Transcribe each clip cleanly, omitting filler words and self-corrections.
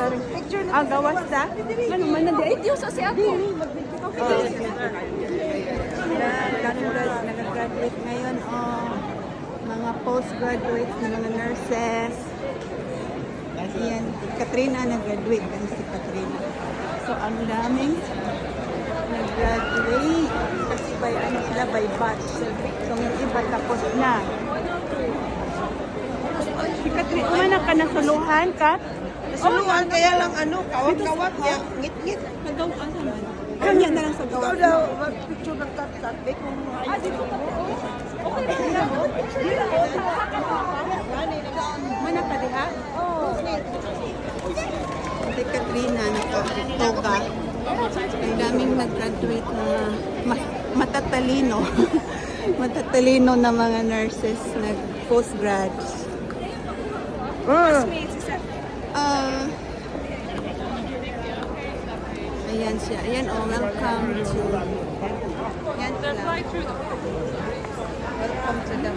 sorry. Ah, gawas na? Ano man na di? Ay, sa si ako. Nag-graduate ngayon, mga postgraduate na mga nurses. Ayan, Katrina nag-graduate kasi si Katrina. So, ang daming nag-graduate kasi by ano sila, by batch. So, yung iba tapos na. Si Katrina, umana ka na suluhan, Kat? Suluhan kaya lang ano, kawat-kawat niya, ngit-ngit. Nagawa naman. Kanya na lang sa gawa. Ikaw daw, mag-picture ng kat-kat. Kung Dito ka po. Okay na sila. Mana ka diha? Oo. Si Katrina, naka-toga. Ang daming nag-graduate na matatalino. Matatalino na mga nurses, nag-postgrads. Ayan siya. Ayan, welcome to... Ayan sila. Welcome to the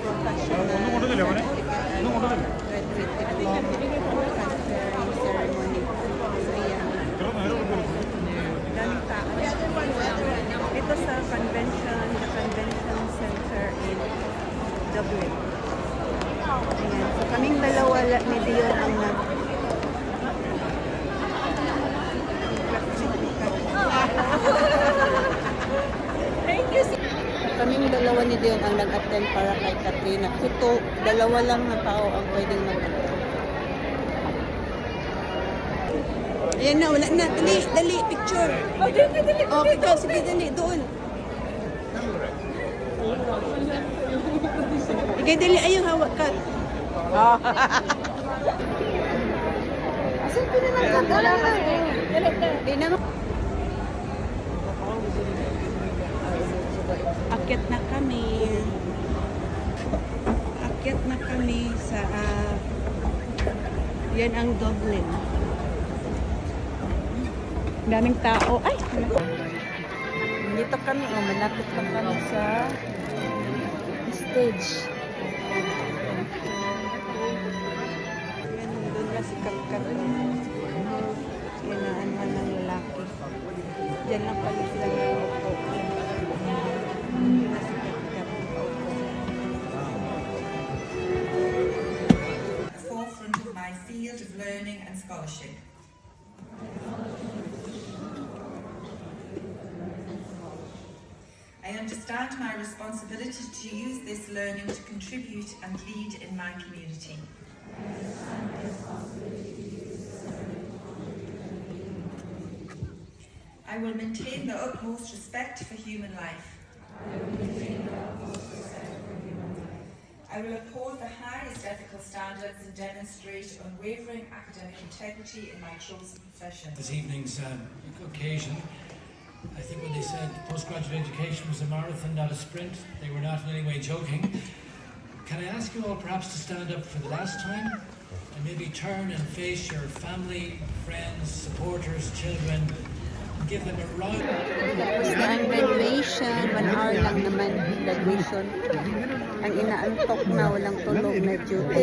professional graduate diploma conferring ceremony. So, ayan. Daming tao. Ito sa convention, the convention center in Dublin. Ayan. So, kaming dalawa ni Dion ang kaming dalawa ni Dion ang nag-attend para kay Katrina. Ito, dalawa lang na tao ang pwedeng mag-attend. Ayan na, wala na. Dali, dali, picture. Oh, ikaw, sige, dali, doon. Sige, dali, ayaw, hawak ka. Asan ko na lang ka? Wala na. Di naman. Akyat na kami. Akyat na kami sa yan ang Dublin. Daming tao. Ay! Dito kami. Malapit na kami sa stage. Yan, doon na si Kapkat. Yan na anuhan ng lalaki. Diyan lang pala sila naupo. Forefront of my field of learning and scholarship. I understand my responsibility to use this learning to contribute and lead in my community. I will maintain the utmost respect for human life. I will uphold the highest ethical standards and demonstrate unwavering academic integrity in my chosen profession. This evening's occasion, I think when they said postgraduate education was a marathon, not a sprint, they were not in any way joking. Can I ask you all perhaps to stand up for the last time and maybe turn and face your family, friends, supporters, children, and give them a round. Tapos na ang graduation, 1 hour lang naman graduation. Ang inaantok na, walang tulog, medyo. Ha?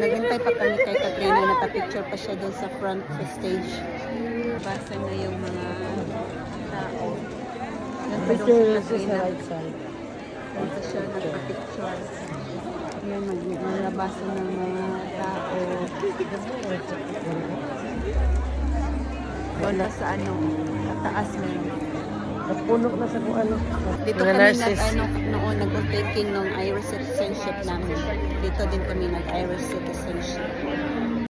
Naghintay pa kami kay Katrina, napapicture pa siya doon sa front sa stage. Basa na yung mga tao. Picture sa right side. Dito siya nagpa-picture. Yan, naglabasan ng mga tao. Wala sa ano, taas meron. Napuno na sa kung ano. Dito kami nag-undertaking ng Irish citizenship namin. Dito din kami nag-Irish citizenship.